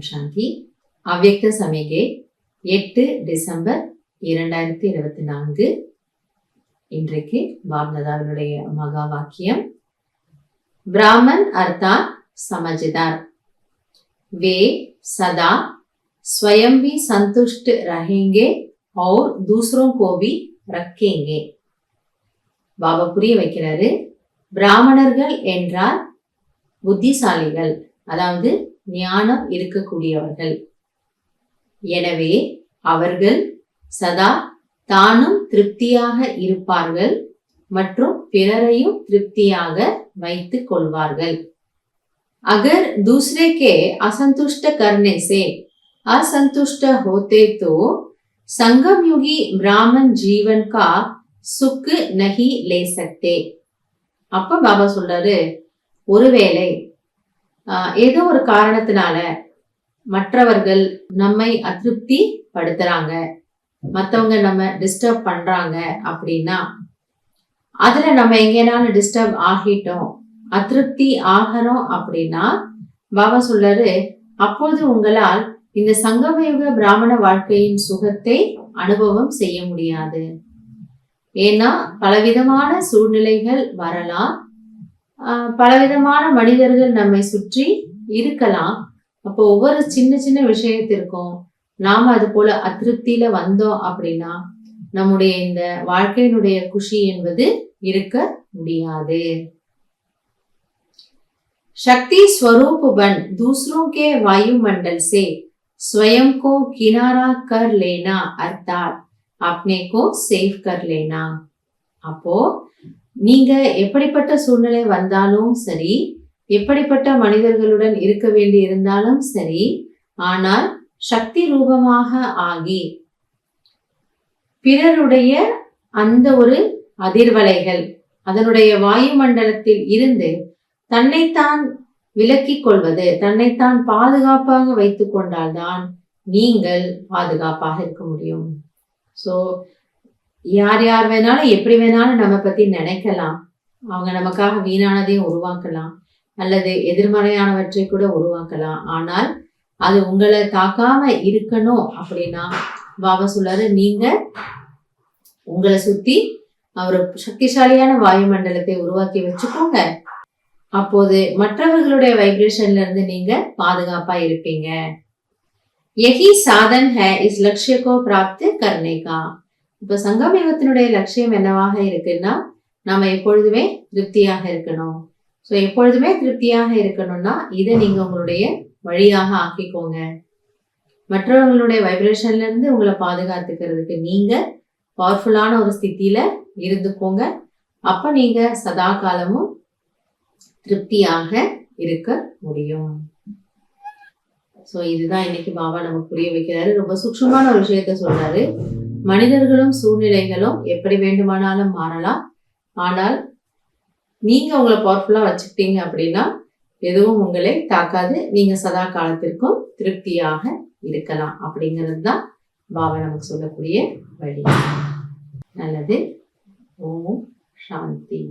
சாந்தி. அவ்யக்த சமிகை 8 டிசம்பர் 2024. இன்றைக்கு பாப்தாதாவினுடைய மகா வாக்கியம். ब्राह्मण अर्थात समझदार, वे सदा स्वयं भी संतुष्ट रहेंगे और दूसरों को भी रखेंगे. பாபா புரிய வைக்கிறாரு, பிராமணர்கள் என்றால் புத்திசாலிகள், அதாவது ஞானம் இருக்கக்கூடியவர்கள். எனவே அவர்கள் சதா தானும் திருப்தியாக இருப்பார்கள் மற்றும் பிறரையும் திருப்தியாக வைத்துக் கொள்வார்கள். अगर दूसरे के असंतुष्ट करने से असंतुष्ट होते तो संगम युगी ब्राह्मण जीवन का सुख नहीं ले सकते. அப்ப பாபா சொல்றாரு, ஒருவேளை ஏதோ ஒரு காரணத்தினால மற்றவர்கள் நம்மை அதிருப்தி படுத்துறாங்க, மற்றவங்க நம்ம டிஸ்டர்ப் பண்றாங்க அப்படின்னா, அதுல நம்ம எங்கேனாலும் டிஸ்டர்ப் ஆகிட்டோம், அதிருப்தி ஆகிறோம் அப்படின்னா பாபா சொல்றாரு, அப்போது உங்களால் இந்த சங்கமயுக பிராமண வாழ்க்கையின் சுகத்தை அனுபவம் செய்ய முடியாது. ஏன்னா பலவிதமான சூழ்நிலைகள் வரலாம், பலவிதமான மனிதர்கள் நம்மை சுற்றி இருக்கலாம். அப்போ ஒவ்வொரு சின்ன சின்ன விஷயத்திற்கும் நாம அது போல அதிருப்தியில வந்தோம் அப்படின்னா நம்முடைய இந்த வாழ்க்கையினுடைய குஷி என்பது இருக்க முடியாது. शक्ति स्वरूप बन दूसरों के वायुमंडल से स्वयं को किनारा कर लेना अर्थात अपने को सेव कर लेना. அப்போ நீங்க எப்படிப்பட்ட சூழ்நிலை வந்தாலும் சரி, எப்படிப்பட்ட மனிதர்களுடன் இருக்க வேண்டி இருந்தாலும் சரி, ஆனால் சக்தி ரூபமாக ஆகி பிறருடைய அந்த ஒரு அதிர்வலைகள், அதனுடைய வாயுமண்டலத்தில் இருந்து தன்னைத்தான் விலக்கிக் கொள்வது, தன்னைத்தான் பாதுகாப்பாக வைத்துக் கொண்டால்தான் நீங்கள் பாதுகாப்பாக இருக்க முடியும். சோ யார் யார் வேணாலும் எப்படி வேணாலும் நம்ம பத்தி நினைக்கலாம், அவங்க நமக்காக வீணானதையும் உருவாக்கலாம் அல்லது எதிர்மறையானவற்றை கூட உருவாக்கலாம். ஆனால் அது உங்களை தாக்காம இருக்கணும் அப்படின்னா பாபா சொல்றாரு, நீங்க உங்களை சுத்தி ஒரு சக்திசாலியான வாயுமண்டலத்தை உருவாக்கி வச்சுக்கோங்க. அப்போது மற்றவர்களுடைய வைப்ரேஷன்ல இருந்து நீங்க பாதுகாப்பா இருப்பீங்க. यही साधन है इस लक्ष्य को प्राप्त करने का. இப்ப சங்கமயுகத்தினுடைய லட்சியம் என்னவாக இருக்குன்னா, நாம எப்பொழுதுமே திருப்தியாக இருக்கணும். ஸோ எப்பொழுதுமே திருப்தியாக இருக்கணும்னா இதை நீங்க உங்களுடைய வழியாக ஆக்கிக்கோங்க. மற்றவர்களுடைய வைப்ரேஷன்ல இருந்து உங்களை பாதுகாத்துக்கிறதுக்கு நீங்க பவர்ஃபுல்லான ஒரு ஸ்திதியில இருந்துக்கோங்க. அப்ப நீங்க சதா காலமும் திருப்தியாக இருக்க முடியும். ஸோ இதுதான் இன்னைக்கு பாபா நமக்கு புரிய வைக்கிறாரு. ரொம்ப சூக்ஷ்மமான ஒரு விஷயத்த சொல்றாரு. மனிதர்களும் சூழ்நிலைகளும் எப்படி வேண்டுமானாலும் மாறலாம், ஆனால் நீங்க உங்களை பவர்ஃபுல்லா வச்சுக்கிட்டீங்க அப்படின்னா எதுவும் உங்களை தாக்காது, நீங்க சதா காலத்திற்கும் திருப்தியாக இருக்கலாம். அப்படிங்கிறது தான் பாபா நமக்கு சொல்லக்கூடிய வழி. நல்லது. ஓம் சாந்தி.